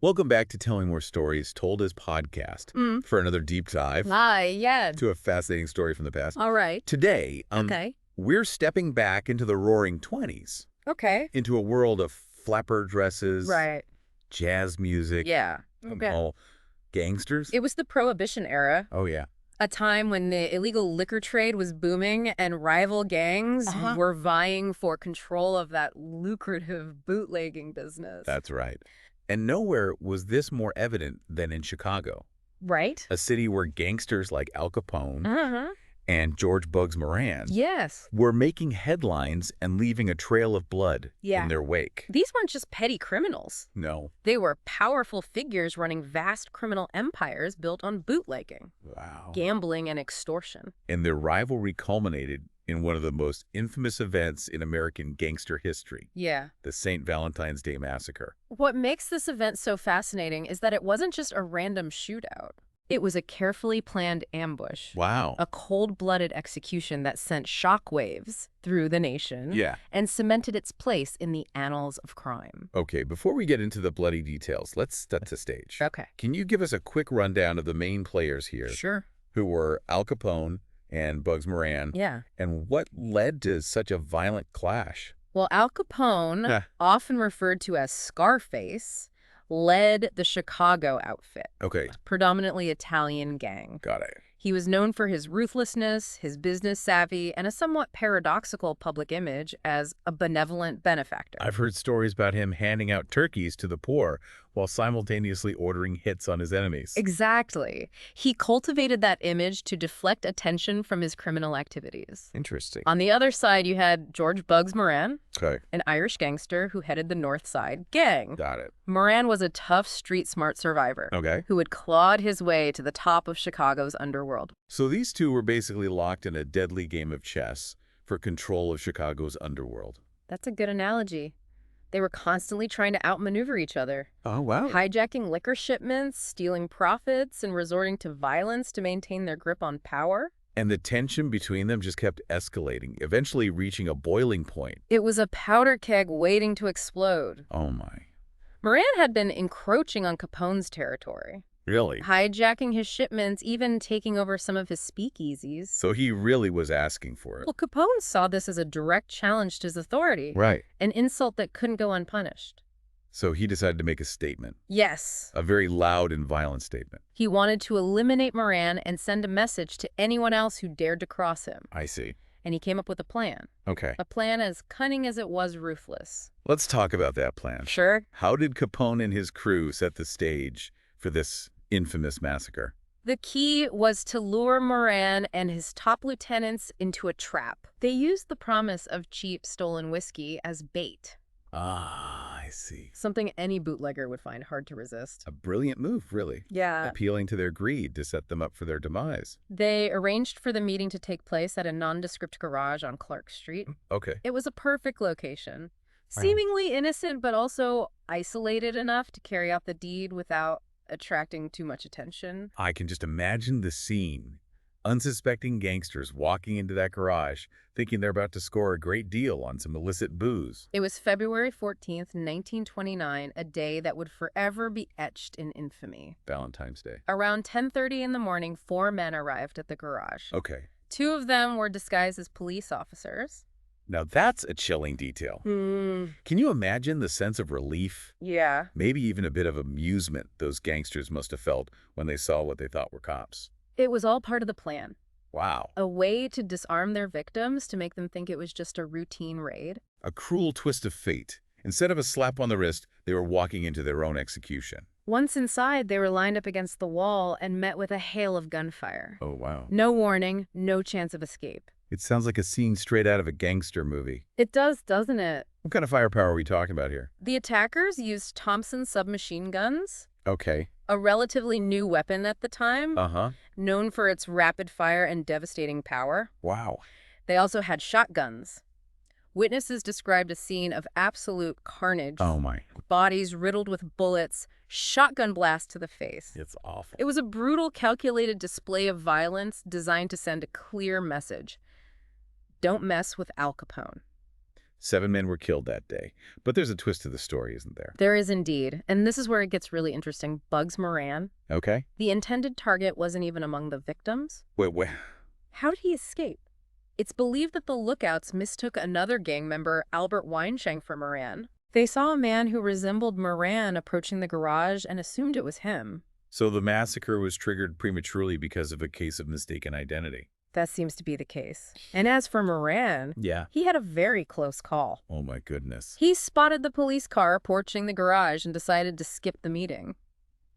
Welcome back to Telling More Stories Told as Podcast for another deep dive Hi, yeah. to a fascinating story from the past. All right. Today, Okay. we're stepping back into the roaring 20s, Okay. into a world of flapper dresses, Right. jazz music, Yeah. and Okay. all gangsters. It was the Prohibition era, Oh, yeah. a time when the illegal liquor trade was booming and rival gangs were vying for control of that lucrative bootlegging business. That's right. And nowhere was this more evident than in Chicago, Right? a city where gangsters like Al Capone Uh-huh. and George Bugs Moran Yes. were making headlines and leaving a trail of blood Yeah. in their wake. These weren't just petty criminals. No. They were powerful figures running vast criminal empires built on bootlegging, Wow. gambling, and extortion. And their rivalry culminated in one of the most infamous events in American gangster history, Yeah. the St. Valentine's Day Massacre. What makes this event so fascinating is that it wasn't just a random shootout. It was a carefully planned ambush. Wow. A cold-blooded execution that sent shockwaves through the nation Yeah. and cemented its place in the annals of crime. Okay, before we get into the bloody details, let's set the stage. Okay. Can you give us a quick rundown of the main players here, Sure. who were Al Capone and Bugs Moran, Yeah. and what led to such a violent clash? Well, Al Capone, Yeah. often referred to as Scarface, led the Chicago outfit, Okay, predominantly Italian gang. got it. He was known for his ruthlessness, his business savvy, and a somewhat paradoxical public image as a benevolent benefactor. I've heard stories about him handing out turkeys to the poor while simultaneously ordering hits on his enemies. Exactly. He cultivated that image to deflect attention from his criminal activities. Interesting. On the other side, you had George Bugs Moran, Okay, an Irish gangster who headed the North Side gang. got it. Moran was a tough, street-smart survivor Okay. who had clawed his way to the top of Chicago's underworld. So these two were basically locked in a deadly game of chess for control of Chicago's underworld. That's a good analogy. They were constantly trying to outmaneuver each other, Oh, wow. hijacking liquor shipments, stealing profits, and resorting to violence to maintain their grip on power. And the tension between them just kept escalating, eventually reaching a boiling point. It was a powder keg waiting to explode. Oh, my. Moran had been encroaching on Capone's territory, Really? hijacking his shipments, even taking over some of his speakeasies. So he really was asking for it. Well, Capone saw this as a direct challenge to his authority, Right. an insult that couldn't go unpunished. So he decided to make a statement, Yes, a very loud and violent statement. he wanted to eliminate Moran and send a message to anyone else who dared to cross him. I see. And he came up with a plan Okay. as cunning as it was ruthless. Let's talk about that plan. Sure. How did Capone and his crew set the stage for this infamous massacre? The key was to lure Moran and his top lieutenants into a trap. They used the promise of cheap stolen whiskey as bait, Ah, I see. something any bootlegger would find hard to resist. A brilliant move, really. Yeah. Appealing to their greed to set them up for their demise. They arranged for the meeting to take place at a nondescript garage on Clark Street. Okay. It was a perfect location, Wow. seemingly innocent but also isolated enough to carry out the deed without attracting too much attention. I can just imagine the scene. Unsuspecting gangsters walking into that garage, thinking they're about to score a great deal on some illicit booze. It was February 14th, 1929, a day that would forever be etched in infamy. Valentine's Day. Around 10:30 in the morning, 4 men arrived at the garage. Okay. 2 of them were disguised as police officers. Now that's a chilling detail. Can you imagine the sense of relief, Yeah. maybe even a bit of amusement those gangsters must have felt when they saw what they thought were cops? It was all part of the plan. Wow. A way to disarm their victims, to make them think it was just a routine raid. A cruel twist of fate. Instead of a slap on the wrist, they were walking into their own execution. Once inside, they were lined up against the wall and met with a hail of gunfire. Oh, wow. No warning, no chance of escape. It sounds like a scene straight out of a gangster movie. It does, doesn't it? What kind of firepower are we talking about here? The attackers used Thompson submachine guns, Okay. a relatively new weapon at the time, Uh-huh. known for its rapid fire and devastating power. Wow. They also had shotguns. Witnesses described a scene of absolute carnage. Oh, my. Bodies riddled with bullets, shotgun blast to the face. It's awful. It was a brutal, calculated display of violence designed to send a clear message. Don't mess with Al Capone. 7 men were killed that day. But there's a twist to the story, isn't there? There is indeed. And this is where it gets really interesting. Bugs Moran. Okay. The intended target wasn't even among the victims. Wait. How did he escape? It's believed that the lookouts mistook another gang member, Albert Weinshank, for Moran. They saw a man who resembled Moran approaching the garage and assumed it was him. So the massacre was triggered prematurely because of a case of mistaken identity. That seems to be the case. And as for Moran, Yeah. he had a very close call. Oh my goodness. He spotted the police car approaching the garage and decided to skip the meeting.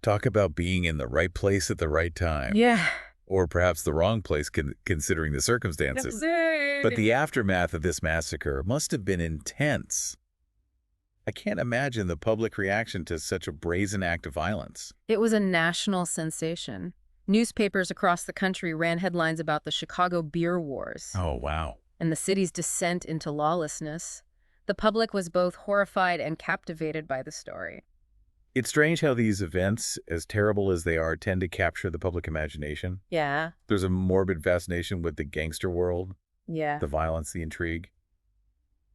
Talk about being in the right place at the right time. Yeah. Or perhaps the wrong place considering the circumstances. But the aftermath of this massacre must have been intense. I can't imagine the public reaction to such a brazen act of violence. It was a national sensation. Newspapers across the country ran headlines about the Chicago beer wars Oh, wow. and the city's descent into lawlessness. The public was both horrified and captivated by the story. It's strange how these events, as terrible as they are, tend to capture the public imagination. Yeah. There's a morbid fascination with the gangster world, Yeah. the violence, the intrigue.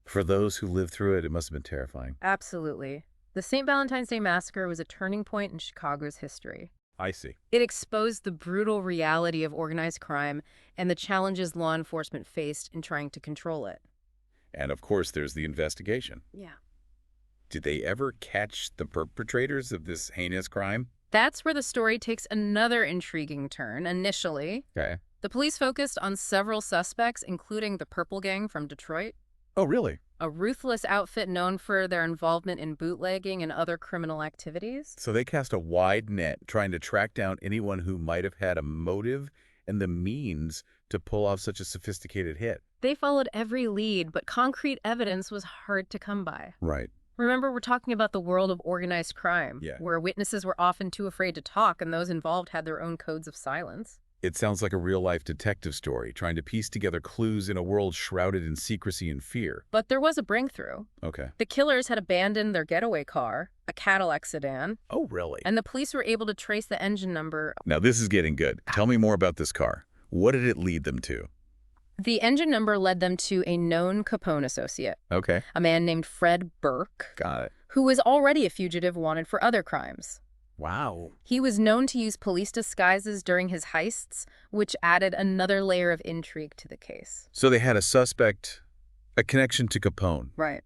For those who lived through it, it must have been terrifying. Absolutely. The St. Valentine's Day Massacre was a turning point in Chicago's history. I see. It exposed the brutal reality of organized crime and the challenges law enforcement faced in trying to control it. And of course, there's the investigation. Yeah. Did they ever catch the perpetrators of this heinous crime? That's where the story takes another intriguing turn. Initially, Okay. the police focused on several suspects, including the Purple Gang from Detroit, Oh, really? a ruthless outfit known for their involvement in bootlegging and other criminal activities. So they cast a wide net trying to track down anyone who might have had a motive and the means to pull off such a sophisticated hit. They followed every lead, but concrete evidence was hard to come by. Right. Remember, we're talking about the world of organized crime, Yeah. where witnesses were often too afraid to talk and those involved had their own codes of silence. It sounds like a real-life detective story, trying to piece together clues in a world shrouded in secrecy and fear. But there was a breakthrough. Okay. The killers had abandoned their getaway car, a Cadillac sedan, Oh, really? and the police were able to trace the engine number. Now, this is getting good. Tell me more about this car. What did it lead them to? The engine number led them to a known Capone associate, Okay. a man named Fred Burke, Got it. who was already a fugitive wanted for other crimes. Wow. He was known to use police disguises during his heists, which added another layer of intrigue to the case. So they had a suspect, a connection to Capone, Right.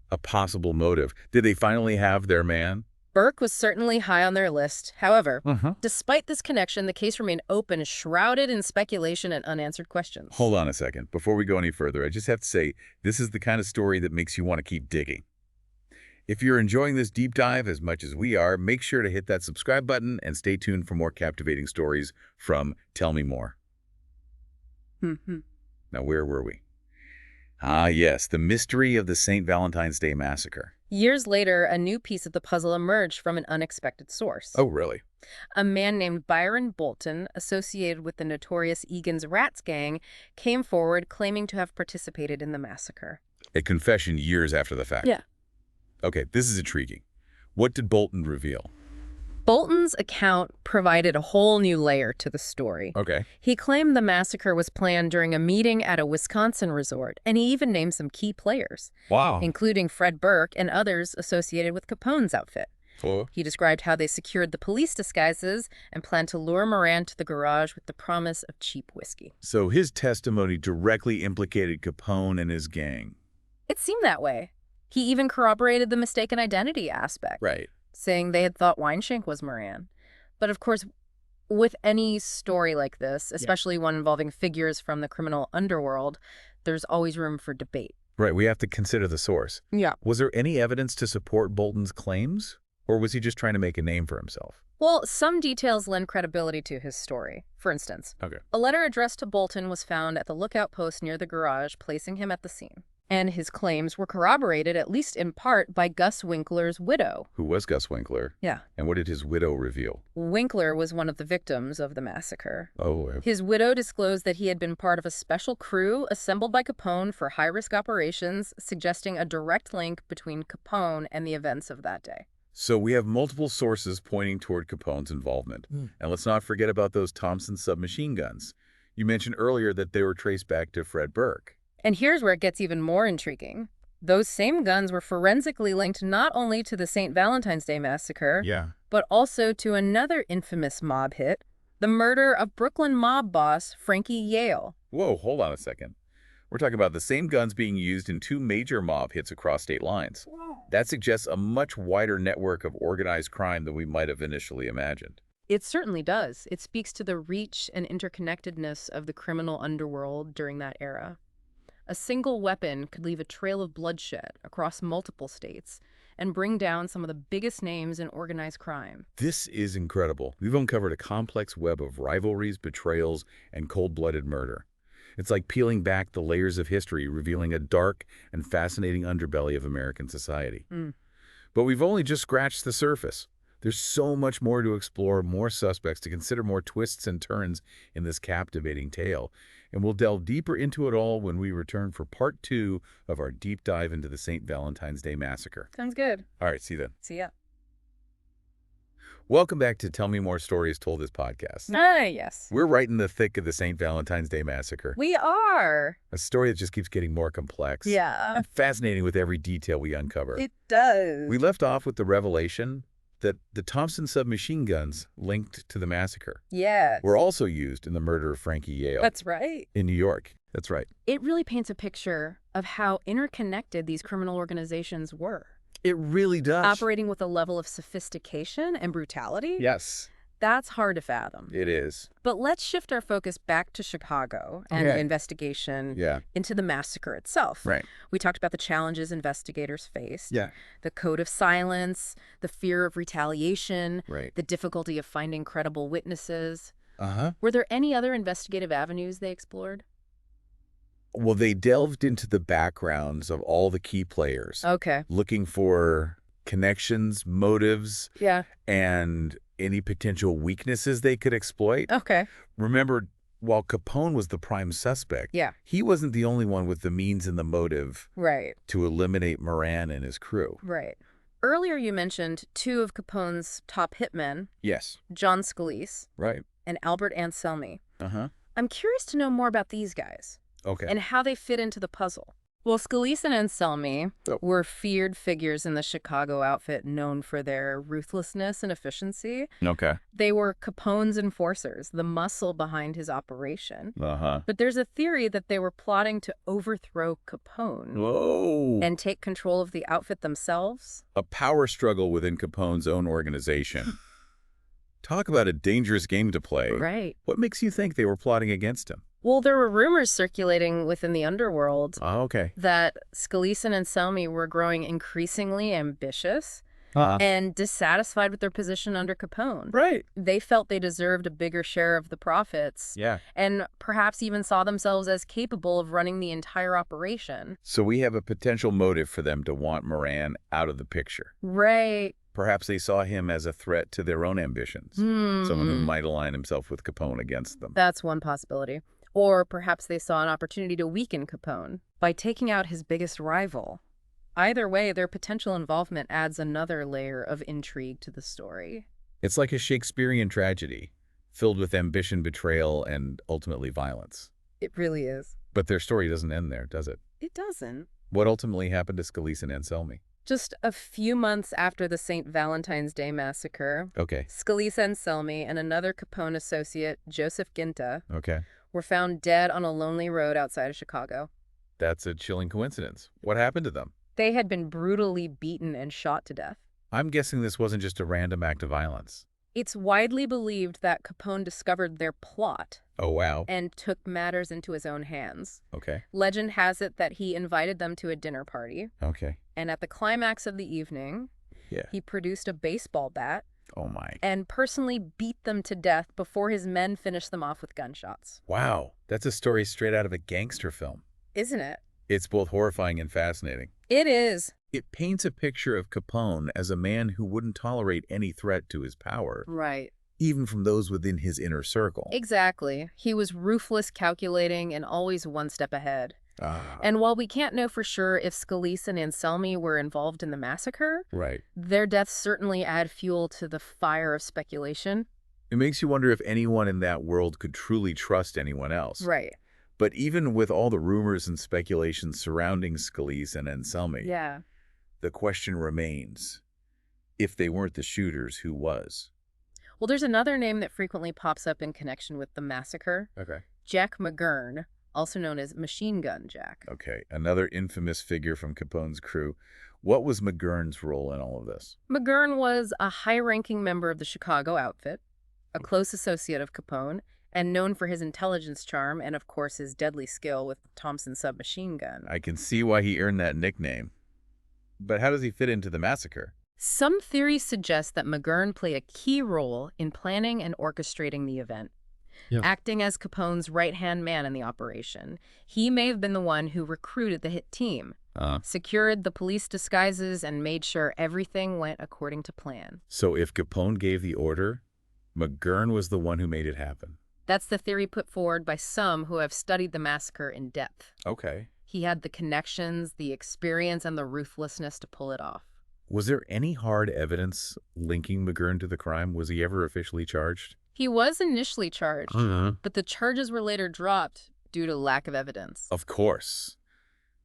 a possible motive. Did they finally have their man? Burke was certainly high on their list. However, Uh-huh. despite this connection, the case remained open, shrouded in speculation and unanswered questions. Hold on a second. Before we go any further, I just have to say, this is the kind of story that makes you want to keep digging. If you're enjoying this deep dive as much as we are, make sure to hit that subscribe button and stay tuned for more captivating stories from Tell Me More. Now, where were we? Ah, yes, the mystery of the St. Valentine's Day Massacre. Years later, a new piece of the puzzle emerged from an unexpected source. Oh, really? A man named Byron Bolton, associated with the notorious Egan's Rats gang, came forward claiming to have participated in the massacre. A confession years after the fact. Yeah. Okay, this is intriguing. What did Bolton reveal? Bolton's account provided a whole new layer to the story. Okay. He claimed the massacre was planned during a meeting at a Wisconsin resort, and he even named some key players, Wow. including Fred Burke and others associated with Capone's outfit. He described how they secured the police disguises and planned to lure Moran to the garage with the promise of cheap whiskey. So his testimony directly implicated Capone and his gang. It seemed that way. He even corroborated the mistaken identity aspect, Right. saying they had thought Weinshank was Moran. But of course, with any story like this, especially one involving figures from the criminal underworld, there's always room for debate. Right, we have to consider the source. Yeah. Was there any evidence to support Bolton's claims? Or was he just trying to make a name for himself? Well, some details lend credibility to his story. For instance, Okay. a letter addressed to Bolton was found at the lookout post near the garage, placing him at the scene. And his claims were corroborated, at least in part, by Gus Winkler's widow. Who was Gus Winkler? Yeah. And what did his widow reveal? Winkler was one of the victims of the massacre. Oh, His widow disclosed that he had been part of a special crew assembled by Capone for high-risk operations, suggesting a direct link between Capone and the events of that day. so we have multiple sources pointing toward Capone's involvement. And let's not forget about those Thompson submachine guns. You mentioned earlier that they were traced back to Fred Burke. And here's where it gets even more intriguing. Those same guns were forensically linked not only to the St. Valentine's Day Massacre, Yeah. but also to another infamous mob hit, the murder of Brooklyn mob boss Frankie Yale. Whoa, hold on a second. We're talking about the same guns being used in 2 major mob hits across state lines. That suggests a much wider network of organized crime than we might have initially imagined. It certainly does. It speaks to the reach and interconnectedness of the criminal underworld during that era. A single weapon could leave a trail of bloodshed across multiple states and bring down some of the biggest names in organized crime. This is incredible. We've uncovered a complex web of rivalries, betrayals, and cold-blooded murder. It's like peeling back the layers of history, revealing a dark and fascinating underbelly of American society. But we've only just scratched the surface. There's so much more to explore, more suspects to consider, more twists and turns in this captivating tale. And we'll delve deeper into it all when we return for part 2 of our deep dive into the St. Valentine's Day Massacre. Sounds good. All right, see you then. See ya. Welcome back to Tell Me More Stories Told This podcast. Yes. We're right in the thick of the St. Valentine's Day Massacre. We are. A story that just keeps getting more complex. Yeah. Fascinating with every detail we uncover. It does. We left off with the revelation that the Thompson submachine guns linked to the massacre Yes. were also used in the murder of Frankie Yale. That's right. In New York. That's right. It really paints a picture of how interconnected these criminal organizations were. It really does. Operating with a level of sophistication and brutality? Yes, That's hard to fathom. it is. But let's shift our focus back to Chicago and the investigation Yeah. into the massacre itself. Right. We talked about the challenges investigators faced. Yeah. The code of silence, the fear of retaliation, Right. the difficulty of finding credible witnesses. Uh-huh. Were there any other investigative avenues they explored? Well, they delved into the backgrounds of all the key players, Okay. looking for connections, motives, Yeah. and any potential weaknesses they could exploit. Okay. Remember, while Capone was the prime suspect, Yeah. he wasn't the only one with the means and the motive Right. to eliminate Moran and his crew. Right. Earlier you mentioned 2 of Capone's top hitmen, Yes. John Scalise Right. and Albert Anselmi. Uh-huh. I'm curious to know more about these guys Okay. and how they fit into the puzzle. Well, Scalise and Anselmi were feared figures in the Chicago outfit known for their ruthlessness and efficiency. Okay. They were Capone's enforcers, the muscle behind his operation. Uh-huh. But there's a theory that they were plotting to overthrow Capone Whoa. and take control of the outfit themselves. A power struggle within Capone's own organization. Talk about a dangerous game to play. Right. What makes you think they were plotting against him? Well, there were rumors circulating within the underworld Oh, okay. that Scalise and Anselmi were growing increasingly ambitious and dissatisfied with their position under Capone. Right. They felt they deserved a bigger share of the profits Yeah. and perhaps even saw themselves as capable of running the entire operation. So we have a potential motive for them to want Moran out of the picture. Right. Perhaps they saw him as a threat to their own ambitions. Someone who might align himself with Capone against them. That's one possibility. Or perhaps they saw an opportunity to weaken Capone by taking out his biggest rival. Either way, their potential involvement adds another layer of intrigue to the story. It's like a Shakespearean tragedy, filled with ambition, betrayal, and ultimately violence. It really is. But their story doesn't end there, does it? It doesn't. What ultimately happened to Scalise and Anselmi? Just a few months after the St. Valentine's Day Massacre, Okay. Scalise Anselmi and another Capone associate, Joseph Ginta, Okay. were found dead on a lonely road outside of Chicago. That's a chilling coincidence. What happened to them? They had been brutally beaten and shot to death. I'm guessing this wasn't just a random act of violence. It's widely believed that Capone discovered their plot Oh, wow. and took matters into his own hands. Okay. Legend has it that he invited them to a dinner party, Okay. and at the climax of the evening, Yeah. he produced a baseball bat Oh, my. and personally beat them to death before his men finished them off with gunshots. Wow. That's a story straight out of a gangster film. Isn't it? It's both horrifying and fascinating. It is. It paints a picture of Capone as a man who wouldn't tolerate any threat to his power, Right. even from those within his inner circle. Exactly. He was ruthless, calculating, and always one step ahead. Ah, And while we can't know for sure if Scalise and Anselmi were involved in the massacre, right. their deaths certainly add fuel to the fire of speculation. It makes you wonder if anyone in that world could truly trust anyone else. Right. But even with all the rumors and speculations surrounding Scalise and Anselmi, Yeah. the question remains, if they weren't the shooters, who was? Well, there's another name that frequently pops up in connection with the massacre. Okay. Jack McGurn, also known as Machine Gun Jack. Okay, another infamous figure from Capone's crew. What was McGurn's role in all of this? McGurn was a high-ranking member of the Chicago outfit, a close associate of Capone, and known for his intelligence charm and, of course, his deadly skill with Thompson's submachine gun. I can see why he earned that nickname. But how does he fit into the massacre? Some theories suggest that McGurn played a key role in planning and orchestrating the event. Yeah. Acting as Capone's right-hand man in the operation, he may have been the one who recruited the hit team, secured the police disguises, and made sure everything went according to plan. So if Capone gave the order, McGurn was the one who made it happen. That's the theory put forward by some who have studied the massacre in depth. Okay. He had the connections, the experience, and the ruthlessness to pull it off. Was there any hard evidence linking McGurn to the crime? Was he ever officially charged? He was initially charged, but the charges were later dropped due to lack of evidence. Of course.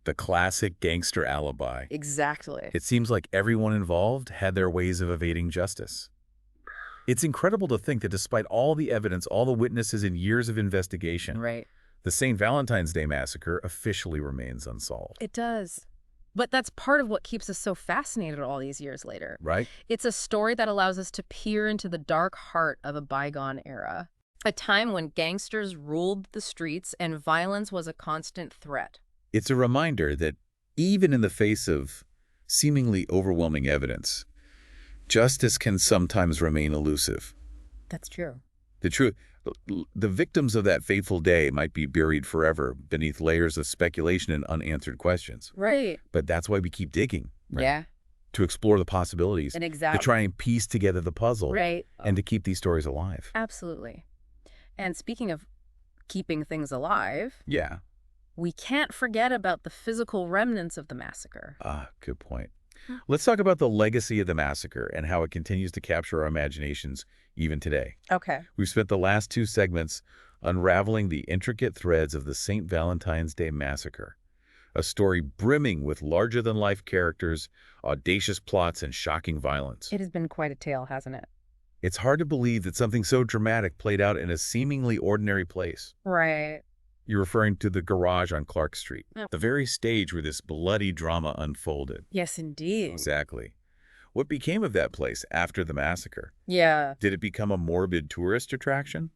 The classic gangster alibi. Exactly. It seems like everyone involved had their ways of evading justice. It's incredible to think that despite all the evidence, all the witnesses, and years of investigation, Right. the St. Valentine's Day massacre officially remains unsolved. It does. But that's part of what keeps us so fascinated all these years later. Right? It's a story that allows us to peer into the dark heart of a bygone era, a time when gangsters ruled the streets and violence was a constant threat. It's a reminder that even in the face of seemingly overwhelming evidence, justice can sometimes remain elusive. That's true. The victims of that fateful day might be buried forever beneath layers of speculation and unanswered questions. Right. But that's why we keep digging. Right? Yeah. To explore the possibilities, And to exactly. try and piece together the puzzle, Right. and to keep these stories alive. Absolutely. And speaking of keeping things alive, Yeah. we can't forget about the physical remnants of the massacre. Good point. Let's talk about the legacy of the massacre and how it continues to capture our imaginations even today. Okay. We've spent the last two segments unraveling the intricate threads of the St. Valentine's Day massacre, a story brimming with larger-than-life characters, audacious plots, and shocking violence. It has been quite a tale, hasn't it? It's hard to believe that something so dramatic played out in a seemingly ordinary place. Right. You're referring to the garage on Clark Street, Yep. the very stage where this bloody drama unfolded. Yes, indeed. Exactly. What became of that place after the massacre? Yeah. Did it become a morbid tourist attraction?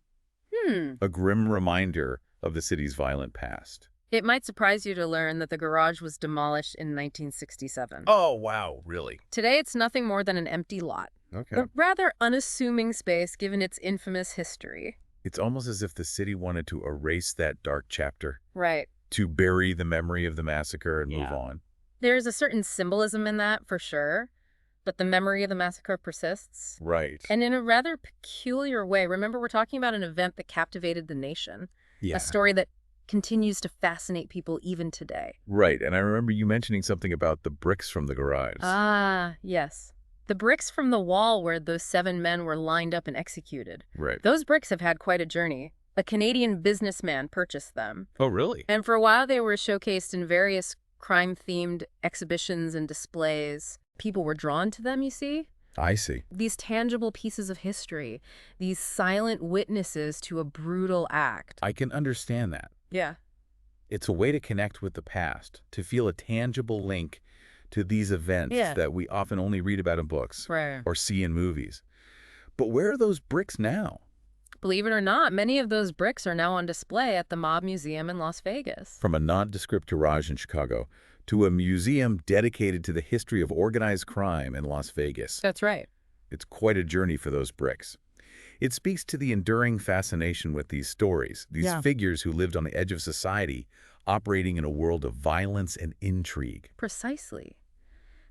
Hmm. A grim reminder of the city's violent past? It might surprise you to learn that the garage was demolished in 1967. Oh, wow, really? Today, it's nothing more than an empty lot. Okay. A rather unassuming space given its infamous history. It's almost as if the city wanted to erase that dark chapter, Right. to bury the memory of the massacre and move Yeah. on. There's a certain symbolism in that, for sure, but the memory of the massacre persists. Right. And in a rather peculiar way. Remember, we're talking about an event that captivated the nation, Yeah. a story that continues to fascinate people even today. Right, and I remember you mentioning something about the bricks from the garage. Ah, yes. The bricks from the wall where those 7 men were lined up and executed. Right. Those bricks have had quite a journey. A Canadian businessman purchased them. Oh, really? And for a while, they were showcased in various crime-themed exhibitions and displays. People were drawn to them, you see? I see. These tangible pieces of history, these silent witnesses to a brutal act. I can understand that. Yeah. It's a way to connect with the past, to feel a tangible link to these events Yeah. that we often only read about in books Right. or see in movies. But where are those bricks now? Believe it or not, many of those bricks are now on display at the Mob Museum in Las Vegas. From a nondescript garage in Chicago to a museum dedicated to the history of organized crime in Las Vegas. That's right. It's quite a journey for those bricks. It speaks to the enduring fascination with these stories, these Yeah. figures who lived on the edge of society, operating in a world of violence and intrigue. Precisely.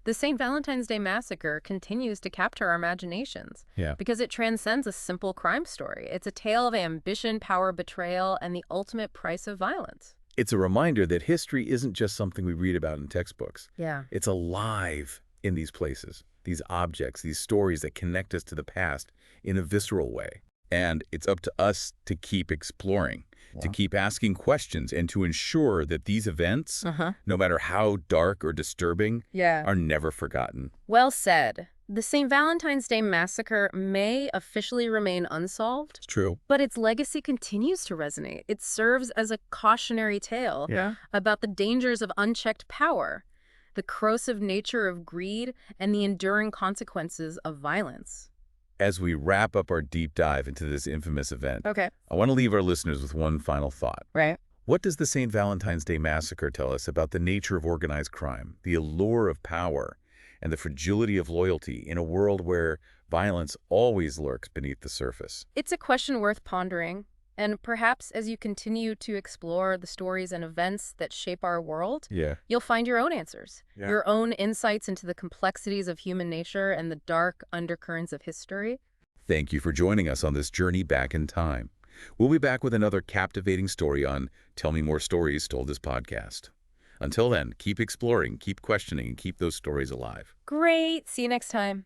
The St. Valentine's Day Massacre continues to capture our imaginations Yeah. because it transcends a simple crime story. It's a tale of ambition, power, betrayal, and the ultimate price of violence. It's a reminder that history isn't just something we read about in textbooks. Yeah. It's alive in these places, these objects, these stories that connect us to the past in a visceral way. And it's up to us to keep exploring, to Yeah. keep asking questions, and to ensure that these events, Uh-huh. no matter how dark or disturbing, Yeah. are never forgotten. Well said. The St. Valentine's Day Massacre may officially remain unsolved, It's true. but its legacy continues to resonate. It serves as a cautionary tale Yeah. about the dangers of unchecked power, the corrosive nature of greed, and the enduring consequences of violence. As we wrap up our deep dive into this infamous event, Okay. I want to leave our listeners with one final thought. Right. What does the St. Valentine's Day Massacre tell us about the nature of organized crime, the allure of power, and the fragility of loyalty in a world where violence always lurks beneath the surface? It's a question worth pondering, and perhaps as you continue to explore the stories and events that shape our world, Yeah. you'll find your own answers, Yeah. your own insights into the complexities of human nature and the dark undercurrents of history. Thank you for joining us on this journey back in time. We'll be back with another captivating story on Tell Me More Stories Told This podcast. Until then, keep exploring, keep questioning, and keep those stories alive. Great. See you next time.